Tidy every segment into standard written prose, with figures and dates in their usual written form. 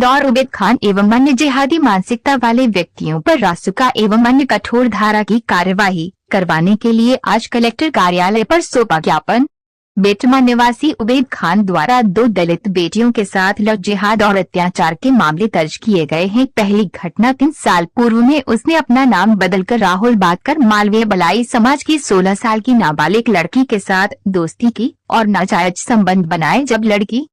इंदौर उबैद खान एवं अन्य जिहादी मानसिकता वाले व्यक्तियों पर रासुका एवं अन्य कठोर धारा की कार्यवाही करवाने के लिए आज कलेक्टर कार्यालय पर सौंपा ज्ञापन। बेटमा निवासी उबैद खान द्वारा 2 दलित बेटियों के साथ लव जिहाद और अत्याचार के मामले दर्ज किए गए हैं। पहली घटना 3 साल पूर्व में उसने अपना नाम बदलकर राहुल बातकर मालवीय बलाई समाज की 16 साल की नाबालिग लड़की के साथ दोस्ती की और नाजायज संबंध बनाए। जब लड़की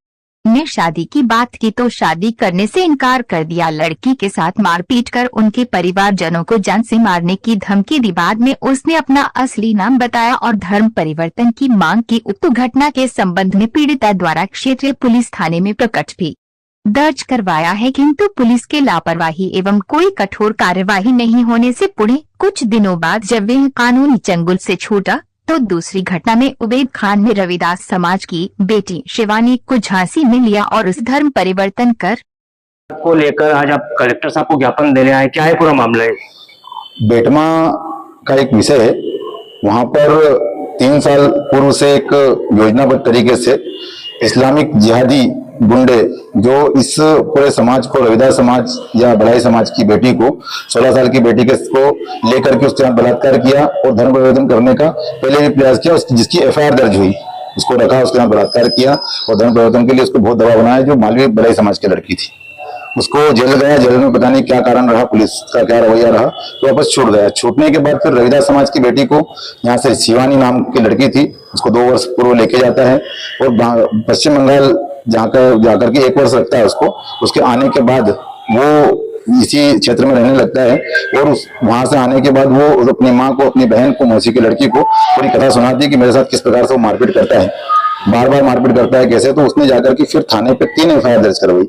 ने शादी की बात की तो शादी करने से इनकार कर दिया। लड़की के साथ मारपीट कर उनके परिवारजनों को जान से मारने की धमकी दी। बाद में उसने अपना असली नाम बताया और धर्म परिवर्तन की मांग की। उक्त घटना के संबंध में पीड़िता द्वारा क्षेत्रीय पुलिस थाने में प्रकट भी दर्ज करवाया है, किंतु पुलिस के लापरवाही एवं कोई कठोर कार्यवाही नहीं होने से पुणे कुछ दिनों बाद जब वह कानूनी चंगुल से छूटा तो दूसरी घटना में उबैद खान ने रविदास समाज की बेटी शिवानी को झांसी में लिया और उस धर्म परिवर्तन को लेकर आज आप कलेक्टर साहब को ज्ञापन देने आए। क्या है पूरा मामला? है बेटमा का एक विषय है, वहां पर 3 साल पूर्व से एक योजनाबद्ध तरीके से इस्लामिक जिहादी गुंडे जो इस पूरे समाज को, रविदास समाज या बड़ाई समाज की बेटी को, 16 साल की बेटी को लेकर के उसके साथ बलात्कार किया और धर्म परिवर्तन करने का पहले भी प्रयास किया, जिसकी एफआईआर दर्ज हुई। उसको रखा, उसके साथ बलात्कार किया और धर्म परिवर्तन के लिए उसको बहुत दबाव बनाया। जो मालवीय बड़ाई समाज की लड़की थी, उसको जेल गया। जेल में पता नहीं क्या कारण रहा, पुलिस का क्या रवैया रहा, तो वापस छूट गया। छूटने के बाद फिर रविदास समाज की बेटी को यहाँ से शिवानी नाम की लड़की थी, उसको 2 वर्ष पूर्व लेके जाता है और पश्चिम बंगाल जाकर के 1 वर्ष लगता है उसको। उसके आने के बाद वो इसी क्षेत्र में रहने लगता है और वहां से आने के बाद वो अपनी माँ को, अपनी बहन को, मौसी की लड़की को पूरी कथा सुनाती है कि मेरे साथ किस प्रकार से वो मारपीट करता है, बार बार मारपीट करता है, कैसे। तो उसने जाकर के फिर थाने पे 3 एफआईआर दर्ज करवाई।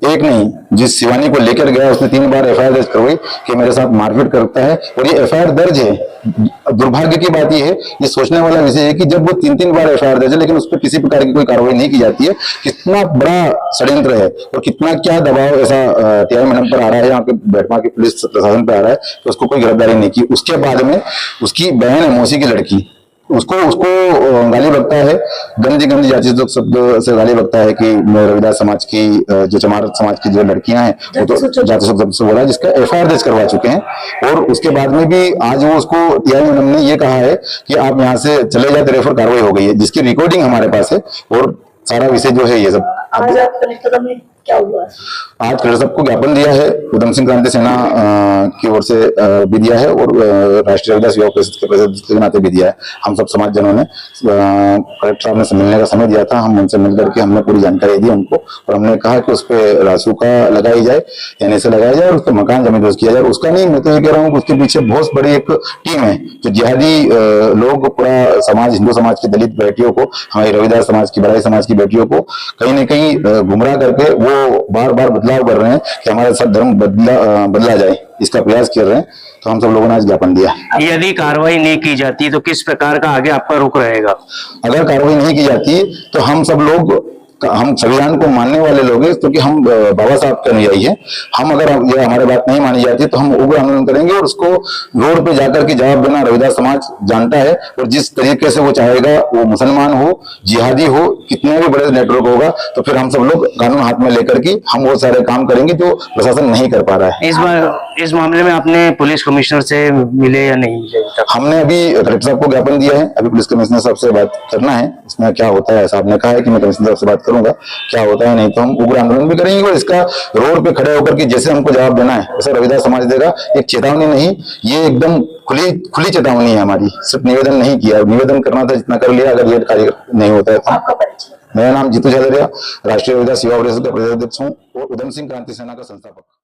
एक नहीं, जिस शिवानी को लेकर गया उसने 3 बार एफआईआर दर्ज करवाई कि मेरे साथ मारपीट करता है। और ये एफआईआर दर्ज है। दुर्भाग्य की बात ये है, ये सोचने वाला विषय है कि जब वो 3 बार एफआईआर दर्ज है लेकिन उस पर किसी प्रकार की कोई कार्रवाई नहीं की जाती है, कितना बड़ा षड्यंत्र है और कितना क्या दबाव ऐसा टीआई मैडम पर आ रहा है, यहाँ पे बेटमा की पुलिस प्रशासन पर आ रहा है कि उसको कोई गिरफ्तारी नहीं की। उसके बाद में उसकी बहन है, मौसी की लड़की, उसको गाली बकता है, गंदी जाति शब्द से गाली बकता है कि रविदास समाज की, जो चमार समाज की जो लड़कियां हैं वो तो जाति शब्द से बोला, जिसका एफआईआर दर्ज करवा चुके हैं। और उसके बाद में भी आज वो उसको टीआई मैडम ने ये कहा है कि आप यहाँ से चले जाते, रेफर कार्रवाई हो गई है, जिसकी रिकॉर्डिंग हमारे पास है। और सारा विषय जो है ये सब क्या हुआ? आज कलेक्टर साहब को ज्ञापन दिया है, उधम सिंह क्रांति सेना की ओर से भी दिया है और राष्ट्रीय रविदास युवा परिषद के प्रेसिडेंट के नाते भी दिया है। हम सब समाज जनों ने कलेक्टर साहब ने मिलने का समय दिया था, हम उनसे मिलकर के हमने पूरी जानकारी दी उनको और हमने कहा कि उस पर रासुका लगाई जाए, एनएसए लगाया जाए और उस पर मकान जमींदोज किया जाए। उसका नहीं, मैं तो ये कह रहा हूँ कि उसके पीछे बहुत बड़ी एक टीम है जो जिहादी लोग, पूरा समाज, हिंदू समाज की दलित बेटियों को, हमारी रविदास समाज की, बड़ाई समाज की बेटियों को कहीं न कहीं गुमराह करके वो बार बार बदलाव कर रहे हैं कि हमारे साथ धर्म बदला जाए, इसका प्रयास कर रहे हैं। तो हम सब लोगों ने आज ज्ञापन दिया। यदि कार्रवाई नहीं की जाती तो किस प्रकार का आगे आपका रुख रहेगा? अगर कार्रवाई नहीं की जाती तो हम सब लोग, हम संविधान को मानने वाले लोग हैं, क्योंकि हम बाबा साहब के अनुयायी हैं। हम अगर ये हमारी बात नहीं मानी जाती तो हम उग्र आंदोलन करेंगे और उसको रोड पे जाकर के जवाब देना रविदास समाज जानता है। और जिस तरीके से वो चाहेगा, वो मुसलमान हो, जिहादी हो, कितने भी बड़े नेटवर्क होगा, तो फिर हम सब लोग कानून हाथ में लेकर के हम वो सारे काम करेंगे जो प्रशासन नहीं कर पा रहा है। इस मामले में आपने पुलिस कमिश्नर से मिले या नहीं मिले? हमने अभी कलेक्टर साहब को ज्ञापन दिया है, अभी पुलिस कमिश्नर साहब से बात करना है, इसमें क्या होता है। साहब ने कहा है कि मैं कमिश्नर साहब से बात करूंगा, क्या होता है, नहीं तो हम उग्र आंदोलन भी करेंगे। और इसका रोड पे खड़े होकर के जैसे हमको जवाब देना है वैसे रविदास समाज देगा। एक चेतावनी नहीं, ये एकदम खुली चेतावनी है हमारी, सिर्फ निवेदन नहीं किया, निवेदन करना था जितना कर लिया। अगर ये कार्य नहीं होता है तो। मेरा नाम जीतू झालरिया, राष्ट्रीय रविदास युवा परिषद का प्रदेश अध्यक्ष हूँ और उधम सिंह क्रांति सेना का संस्थापक।